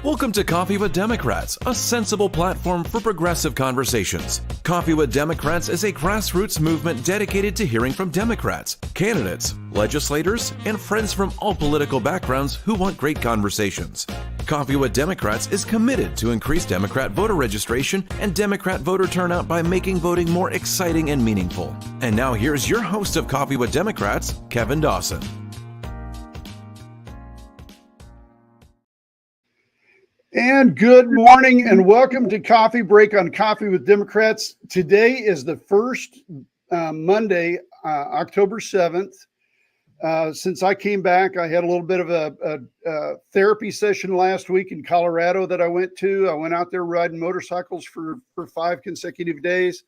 Welcome to Coffee with Democrats, a sensible platform for progressive conversations. Coffee with Democrats is a grassroots movement dedicated to hearing from Democrats, candidates, legislators, and friends from all political backgrounds who want great conversations. Coffee with Democrats is committed to increase Democrat voter registration and Democrat voter turnout by making voting more exciting and meaningful. And now here's your host of Coffee with Democrats, Kevin Dawson. And good morning and welcome to Coffee Break on Coffee with Democrats. Today is the first Monday, October 7th. Since I came back, I had a little bit of a therapy session last week in Colorado that I went to. I went out there riding motorcycles for 5 consecutive days.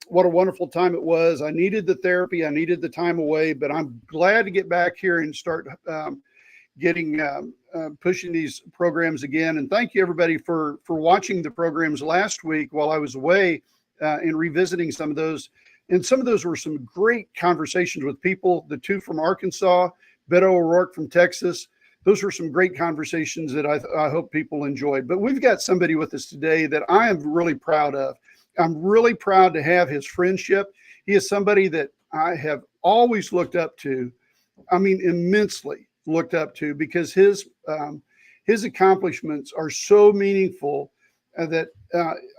What a wonderful time it was. I needed the therapy. I needed the time away, but I'm glad to get back here and start pushing these programs again. And thank you everybody for watching the programs last week while I was away and revisiting some of those. And some of those were some great conversations with people. The two from Arkansas, Beto O'Rourke from Texas. Those were some great conversations that I hope people enjoyed. But we've got somebody with us today that I am really proud of. I'm really proud to have his friendship. He is somebody that I have always looked up to. I mean, immensely looked up to, because his accomplishments are so meaningful that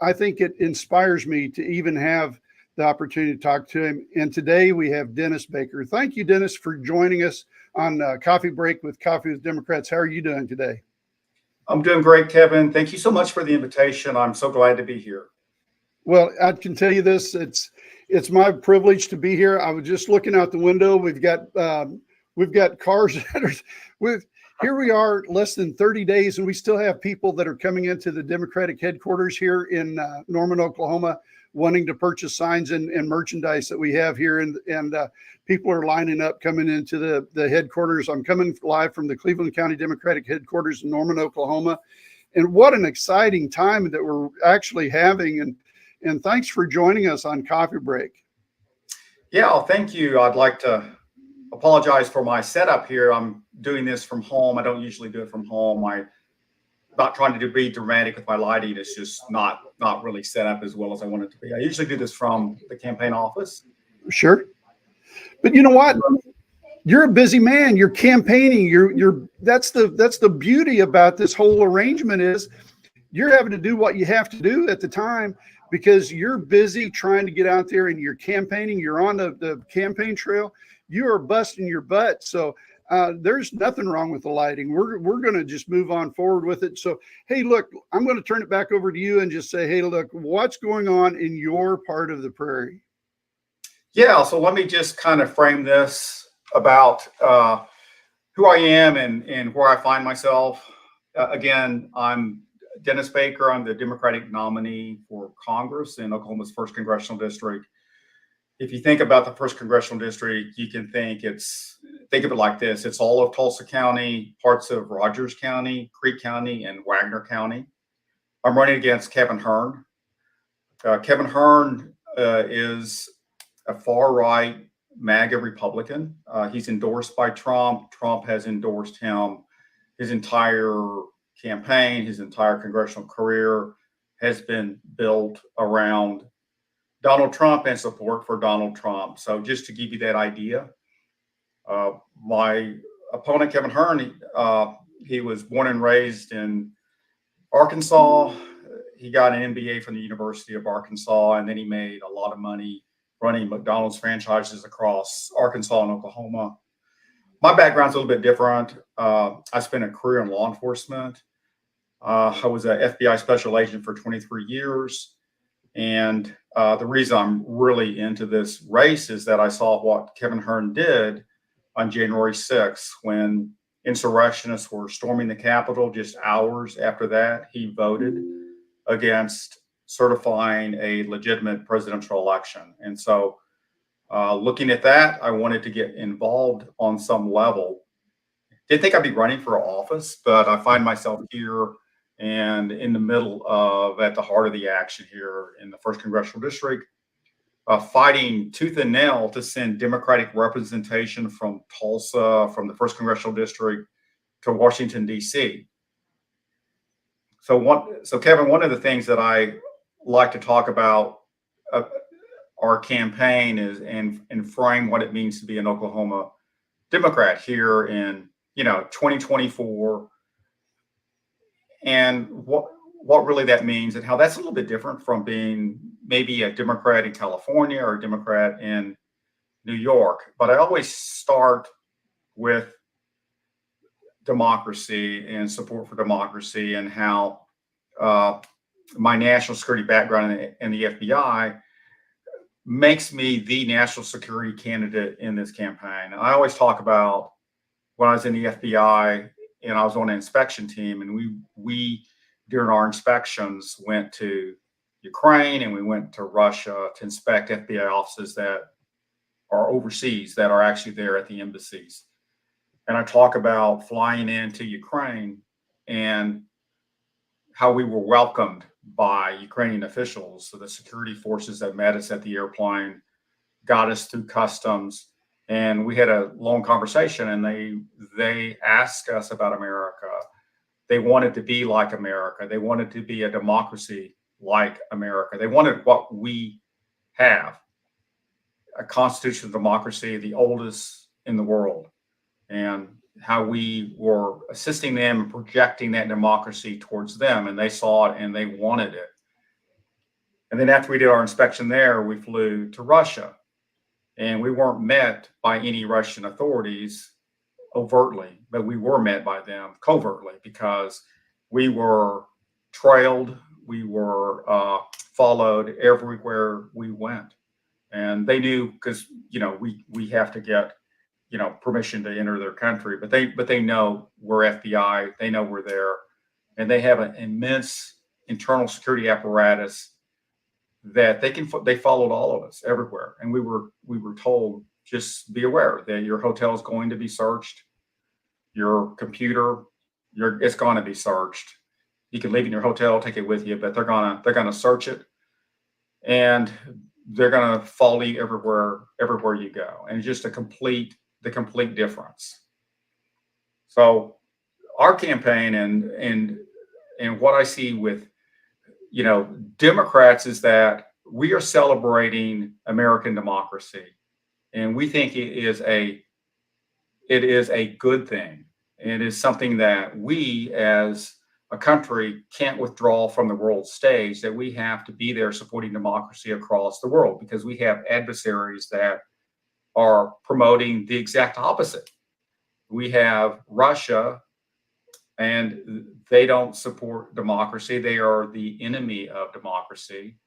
I think it inspires me to even have the opportunity to talk to him. And today we have Dennis Baker. Thank you, Dennis, for joining us on Coffee Break with Coffee with Democrats. How are you doing today? I'm doing great, Kevin. Thank you so much for the invitation. I'm so glad to be here. Well, I can tell you this, it's my privilege to be here. I was just looking out the window. We've got cars that are here we are less than 30 days, and we still have people that are coming into the Democratic headquarters here in Norman, Oklahoma, wanting to purchase signs and merchandise that we have here. And people are lining up coming into the headquarters. I'm coming live from the Cleveland County Democratic headquarters in Norman, Oklahoma. And what an exciting time that we're actually having. And thanks for joining us on Coffee Break. Yeah, well, thank you. I'd like to apologize for my setup here. I'm doing this from home. I don't usually do it from home. I'm not trying to be dramatic with my lighting. It's just not really set up as well as I want it to be. I usually do this from the campaign office. Sure. But you know what? You're a busy man. You're campaigning. That's the beauty about this whole arrangement is you're having to do what you have to do at the time because you're busy trying to get out there and you're campaigning. You're on the campaign trail. You are busting your butt. So there's nothing wrong with the lighting. We're going to just move on forward with it. So, hey, look, I'm going to turn it back over to you and just say, hey, look, what's going on in your part of the prairie? Yeah, so let me just kind of frame this about who I am and where I find myself. Again, I'm Dennis Baker. I'm the Democratic nominee for Congress in Oklahoma's 1st Congressional District. If you think about the 1st Congressional District, you can think of it like this. It's all of Tulsa County, parts of Rogers County, Creek County, and Wagner County. I'm running against Kevin Hern. Kevin Hern is a far-right MAGA Republican. He's endorsed by Trump. Trump has endorsed him. His entire campaign, his entire congressional career has been built around Donald Trump and support for Donald Trump. So just to give you that idea, my opponent, Kevin Hern, he was born and raised in Arkansas. He got an MBA from the University of Arkansas, and then he made a lot of money running McDonald's franchises across Arkansas and Oklahoma. My background's a little bit different. I spent a career in law enforcement. I was an FBI special agent for 23 years. And the reason I'm really into this race is that I saw what Kevin Hern did on January 6th when insurrectionists were storming the Capitol. Just hours after that, he voted against certifying a legitimate presidential election. And so looking at that, I wanted to get involved on some level. Didn't think I'd be running for office, but I find myself here and in the middle of, at the heart of the action here in the 1st Congressional District, fighting tooth and nail to send Democratic representation from Tulsa, from the 1st Congressional District to Washington, D.C. So Kevin, one of the things that I like to talk about our campaign is and frame what it means to be an Oklahoma Democrat here in 2024, and what really that means, and how that's a little bit different from being maybe a Democrat in California or a Democrat in New York. But I always start with democracy and support for democracy, and how my national security background in the FBI makes me the national security candidate in this campaign. I always talk about when I was in the FBI and I was on an inspection team, and we during our inspections went to Ukraine and we went to Russia to inspect FBI offices that are overseas, that are actually there at the embassies. And I talk about flying into Ukraine and how we were welcomed by Ukrainian officials. So the security forces that met us at the airplane got us through customs, and we had a long conversation, and they asked us about America. They wanted to be like America. They wanted to be a democracy like America. They wanted what we have, a constitutional democracy, the oldest in the world, and how we were assisting them and projecting that democracy towards them. And they saw it and they wanted it. And then after we did our inspection there, we flew to Russia, and we weren't met by any Russian authorities overtly, but we were met by them covertly, because we were trailed, we were followed everywhere we went. And they knew, because we have to get permission to enter their country, but they know we're FBI, they know we're there, and they have an immense internal security apparatus that they followed all of us everywhere. And we were told, just be aware that your hotel is going to be searched, your computer, it's going to be searched. You can leave in your hotel, take it with you, but they're gonna search it, and they're gonna follow you everywhere you go. And it's just the complete difference. So our campaign and what I see with Democrats is that we are celebrating American democracy, and we think it is a good thing. It is something that we as a country can't withdraw from the world stage, that we have to be there supporting democracy across the world, because we have adversaries that are promoting the exact opposite. We have Russia, and they don't support democracy. They are the enemy of democracy.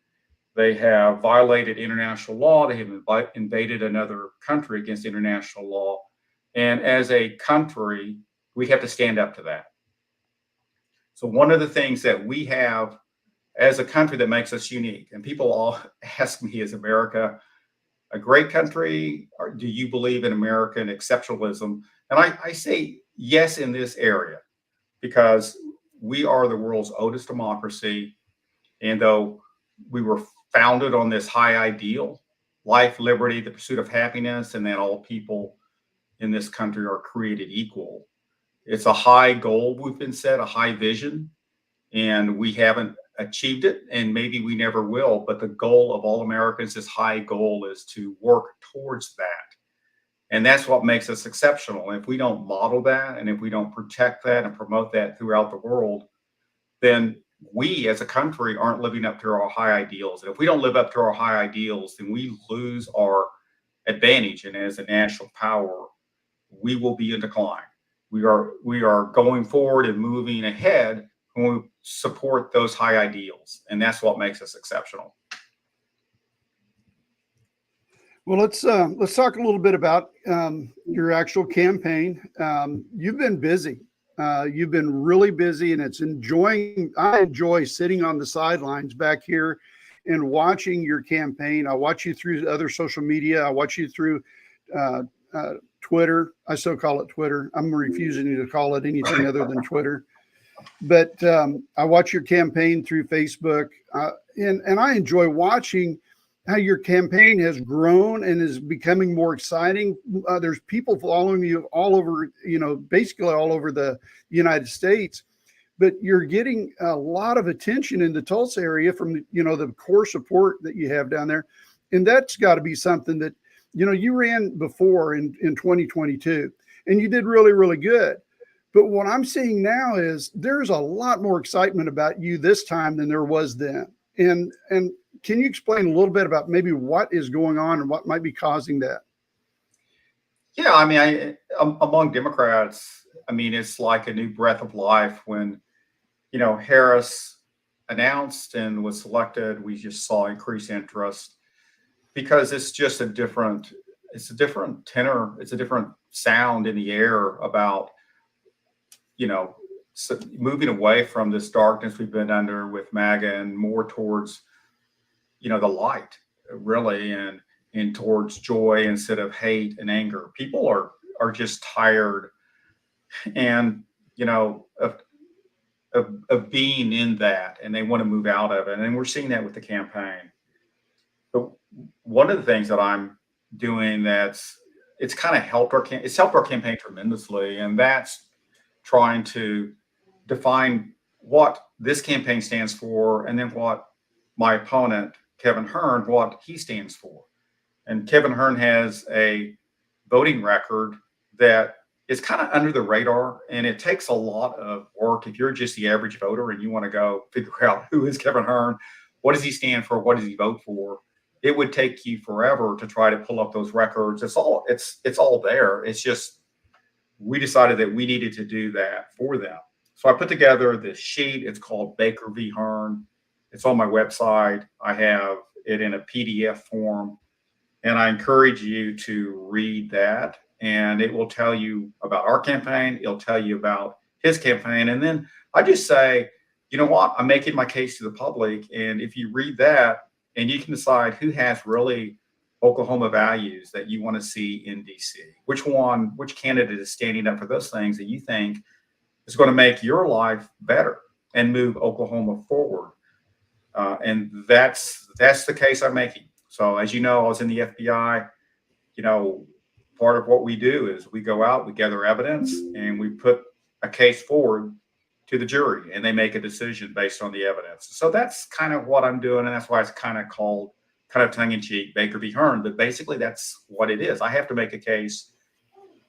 They have violated international law. They have invaded another country against international law. And as a country, we have to stand up to that. So one of the things that we have as a country that makes us unique, and people all ask me, is America a great country? Or do you believe in American exceptionalism? And I say yes in this area, because we are the world's oldest democracy. And though we were founded on this high ideal, life, liberty, the pursuit of happiness, and that all people in this country are created equal, it's a high goal we've been set, a high vision, and we haven't achieved it, and maybe we never will. But the goal of all Americans, this high goal, is to work towards that. And that's what makes us exceptional. And if we don't model that, and if we don't protect that and promote that throughout the world, then we as a country aren't living up to our high ideals. And if we don't live up to our high ideals, then we lose our advantage. And as a national power, we will be in decline. We are going forward and moving ahead when we support those high ideals. And that's what makes us exceptional. Well, let's talk a little bit about your actual campaign. You've been busy. You've been really busy, and I enjoy sitting on the sidelines back here and watching your campaign. I watch you through other social media. I watch you through Twitter. I still call it Twitter. I'm refusing to call it anything other than Twitter. But I watch your campaign through Facebook, and I enjoy watching how your campaign has grown and is becoming more exciting. There's people following you all over, basically all over the United States. but you're getting a lot of attention in the Tulsa area from the core support that you have down there. And that's got to be something that, you ran before in 2022 and you did really, really good. But what I'm seeing now is there's a lot more excitement about you this time than there was then. And can you explain a little bit about maybe what is going on and what might be causing that? Yeah, I mean, among Democrats, I mean, it's like a new breath of life when, Harris announced and was selected. We just saw increased interest because it's just a different tenor. It's a different sound in the air about, moving away from this darkness we've been under with MAGA and more towards, the light, really, and towards joy instead of hate and anger. People are just tired and, of being in that, and they want to move out of it. And we're seeing that with the campaign. But one of the things that I'm doing it's kind of helped our campaign tremendously, and that's trying to define what this campaign stands for, and then what my opponent Kevin Hern, what he stands for. And Kevin Hern has a voting record that is kind of under the radar, and it takes a lot of work. If you're just the average voter and you want to go figure out who is Kevin Hern, what does he stand for, what does he vote for, it would take you forever to try to pull up those records. It's all there. It's just we decided that we needed to do that for them. So I put together this sheet. It's called Baker v. Hern. It's on my website. I have it in a PDF form, and I encourage you to read that. And it will tell you about our campaign. It'll tell you about his campaign. And then I just say, you know what? I'm making my case to the public. And if you read that, and you can decide who has really Oklahoma values that you want to see in DC, which candidate is standing up for those things that you think is going to make your life better and move Oklahoma forward. And that's the case I'm making. So as you know, I was in the FBI. Part of what we do is we go out, we gather evidence, and we put a case forward to the jury, and they make a decision based on the evidence. So that's kind of what I'm doing, and that's why it's kind of called, kind of tongue-in-cheek, Baker v. Hern. But basically, that's what it is. I have to make a case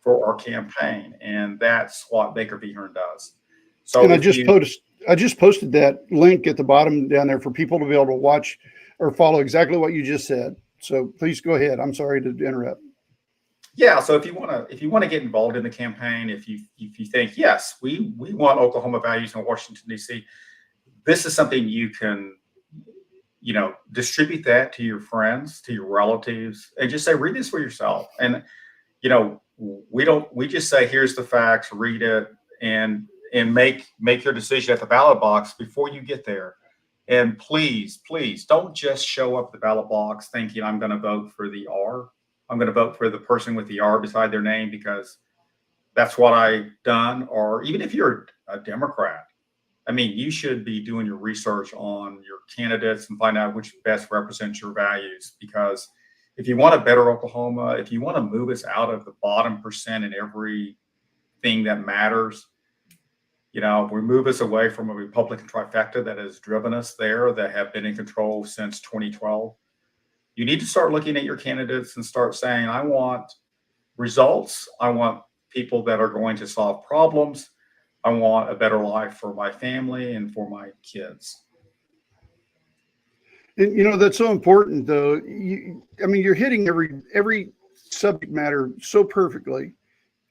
for our campaign, and that's what Baker v. Hern does. So, and I just posted that link at the bottom down there for people to be able to watch or follow exactly what you just said. So please go ahead. I'm sorry to interrupt. Yeah, so if you want to get involved in the campaign, if you think, yes, we want Oklahoma values in Washington, D.C., this is something you can, distribute that to your friends, to your relatives, and just say, read this for yourself. And, we just say, here's the facts, read it, and make your decision at the ballot box before you get there. And please don't just show up at the ballot box thinking I'm going to vote for the R. I'm going to vote for the person with the R beside their name because that's what I've done. Or even if you're a Democrat, I mean, you should be doing your research on your candidates and find out which best represents your values. Because if you want a better Oklahoma, if you want to move us out of the bottom percent in everything that matters, remove us away from a Republican trifecta that has driven us there, that have been in control since 2012. You need to start looking at your candidates and start saying, I want results. I want people that are going to solve problems. I want a better life for my family and for my kids. And that's so important, though. You're hitting every subject matter so perfectly.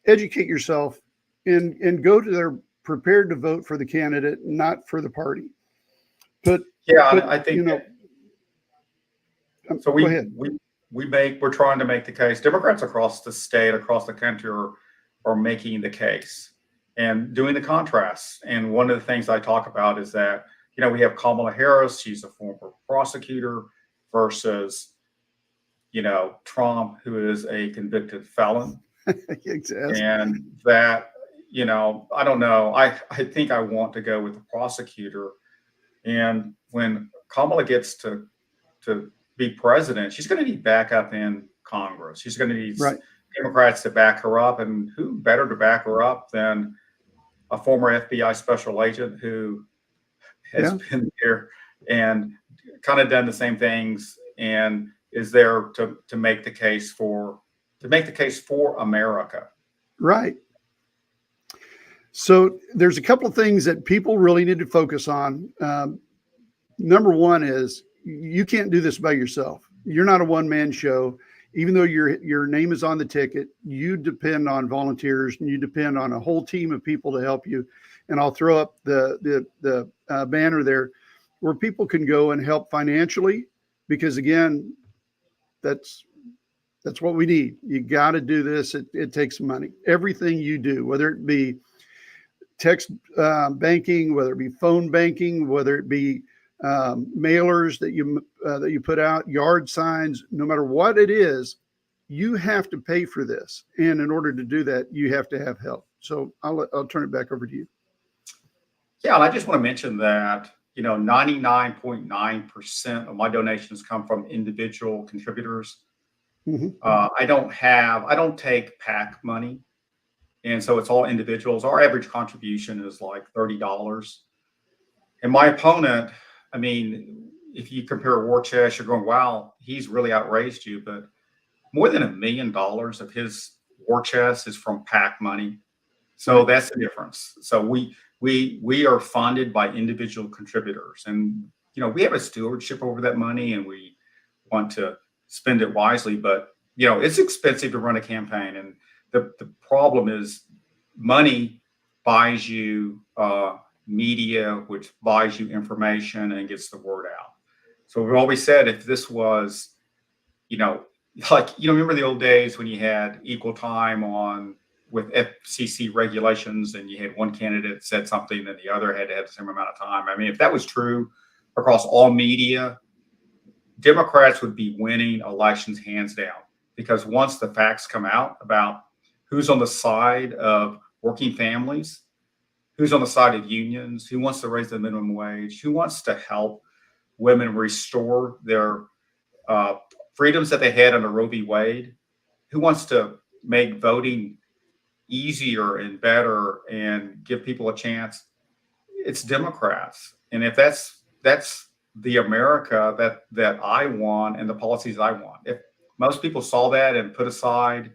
Educate yourself and go to there prepared to vote for the candidate, not for the party. But I think so. Go ahead. We're trying to make the case. Democrats across the state, across the country are making the case and doing the contrasts. And one of the things I talk about is that, we have Kamala Harris. She's a former prosecutor versus, Trump, who is a convicted felon. Exactly. And that, I don't know. I think I want to go with the prosecutor. And when Kamala gets to be president, she's going to need backup in Congress. She's going to need Democrats to back her up. And who better to back her up than, a former FBI special agent who has been there and kind of done the same things and is there to make the case for America. Right. So there's a couple of things that people really need to focus on. Number one is you can't do this by yourself. You're not a one-man show. Even though your name is on the ticket, you depend on volunteers and you depend on a whole team of people to help you. And I'll throw up the banner there where people can go and help financially, because again, that's what we need. You got to do this. It takes money. Everything you do, whether it be text banking, whether it be phone banking, whether it be mailers that you put out, yard signs, no matter what it is, you have to pay for this. And in order to do that, you have to have help. So I'll turn it back over to you. Yeah, and I just want to mention that 99.9% of my donations come from individual contributors. Mm-hmm. I don't take PAC money, and so it's all individuals. Our average contribution is like $30. And my opponent, I mean, if you compare war chest, you're going, wow, he's really outraged you. But more than $1 million of his war chest is from PAC money. So that's the difference. So we are funded by individual contributors. And, we have a stewardship over that money and we want to spend it wisely. But, it's expensive to run a campaign. And the problem is money buys you media, which buys you information and gets the word out. So we've always said, if this was, remember the old days when you had equal time with FCC regulations and you had one candidate said something and the other had to have the same amount of time. I mean, if that was true across all media, Democrats would be winning elections hands down, because once the facts come out about who's on the side of working families, who's on the side of unions, who wants to raise the minimum wage, who wants to help women restore their freedoms that they had under Roe v. Wade, who wants to make voting easier and better and give people a chance, it's Democrats. And if that's the America that I want and the policies I want, if most people saw that and put aside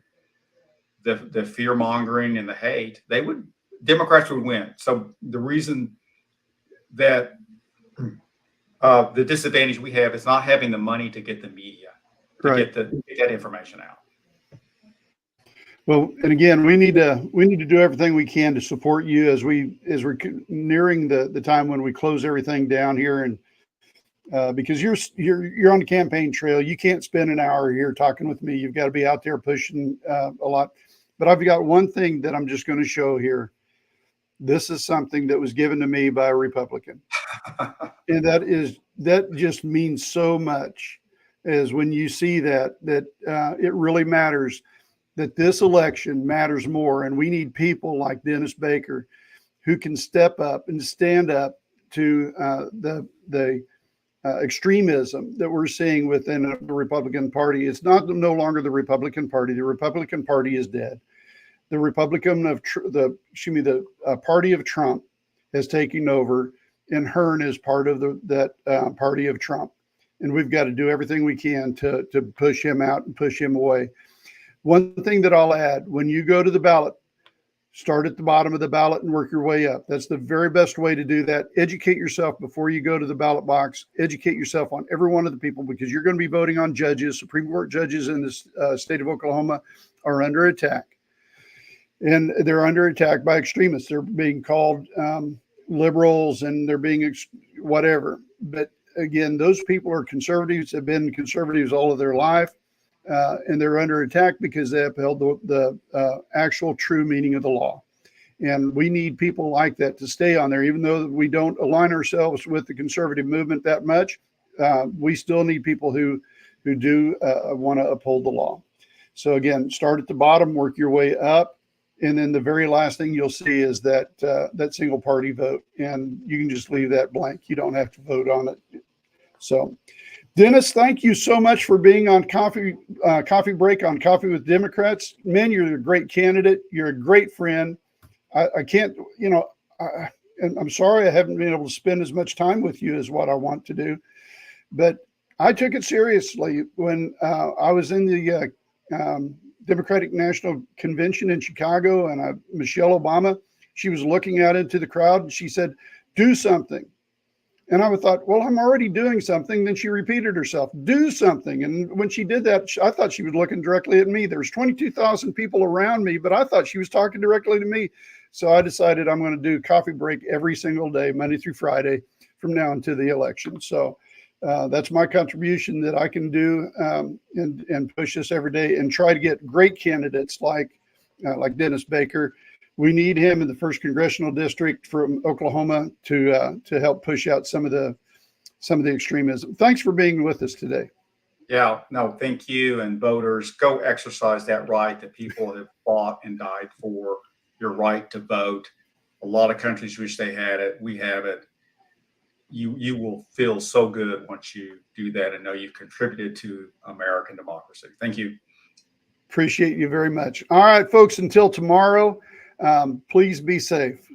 the fear mongering and the hate, Democrats would win. So the reason that the disadvantage we have is not having the money to get the media, to get that information out. Well, and again, we need to do everything we can to support you as we're nearing the time when we close everything down here, and because you're on the campaign trail, you can't spend an hour here talking with me. You've got to be out there pushing a lot. But I've got one thing that I'm just going to show here. This is something that was given to me by a Republican, and that just means so much. Is when you see that it really matters. That this election matters more, and we need people like Dennis Baker who can step up and stand up to the extremism that we're seeing within the Republican Party. It's no longer the Republican Party. The Republican Party is dead. The the party of Trump has taken over, and Hearn is part of that party of Trump, and we've got to do everything we can to push him out and push him away. One thing that I'll add, when you go to the ballot, start at the bottom of the ballot and work your way up. That's the very best way to do that. Educate yourself before you go to the ballot box. Educate yourself on every one of the people, because you're going to be voting on judges. Supreme Court judges in the state of Oklahoma are under attack. And they're under attack by extremists. They're being called liberals, and they're being whatever. But again, those people are conservatives, have been conservatives all of their life. And they're under attack because they upheld the actual true meaning of the law. And we need people like that to stay on there. Even though we don't align ourselves with the conservative movement that much, we still need people who do want to uphold the law. So again, start at the bottom, work your way up. And then the very last thing you'll see is that single party vote. And you can just leave that blank. You don't have to vote on it. So Dennis, thank you so much for being on Coffee Break on Coffee with Democrats. Man, you're a great candidate. You're a great friend. I can't, and I'm sorry I haven't been able to spend as much time with you as what I want to do, but I took it seriously when I was in the Democratic National Convention in Chicago, and Michelle Obama, she was looking out into the crowd and she said, "Do something." And I thought, well, I'm already doing something. Then she repeated herself, "Do something." And when she did that, I thought she was looking directly at me. There's 22,000 people around me, but I thought she was talking directly to me. So I decided I'm going to do coffee break every single day, Monday through Friday, from now until the election. So that's my contribution that I can do, and push this every day and try to get great candidates like Dennis Baker. We need him in the 1st Congressional District from Oklahoma to help push out some of the extremism. Thanks for being with us today. Yeah, no, thank you. And voters, go exercise that right that people have fought and died for, your right to vote. A lot of countries wish they had it. We have it. You will feel so good once you do that and know you've contributed to American democracy. Thank you. Appreciate you very much. All right, folks, until tomorrow, please be safe.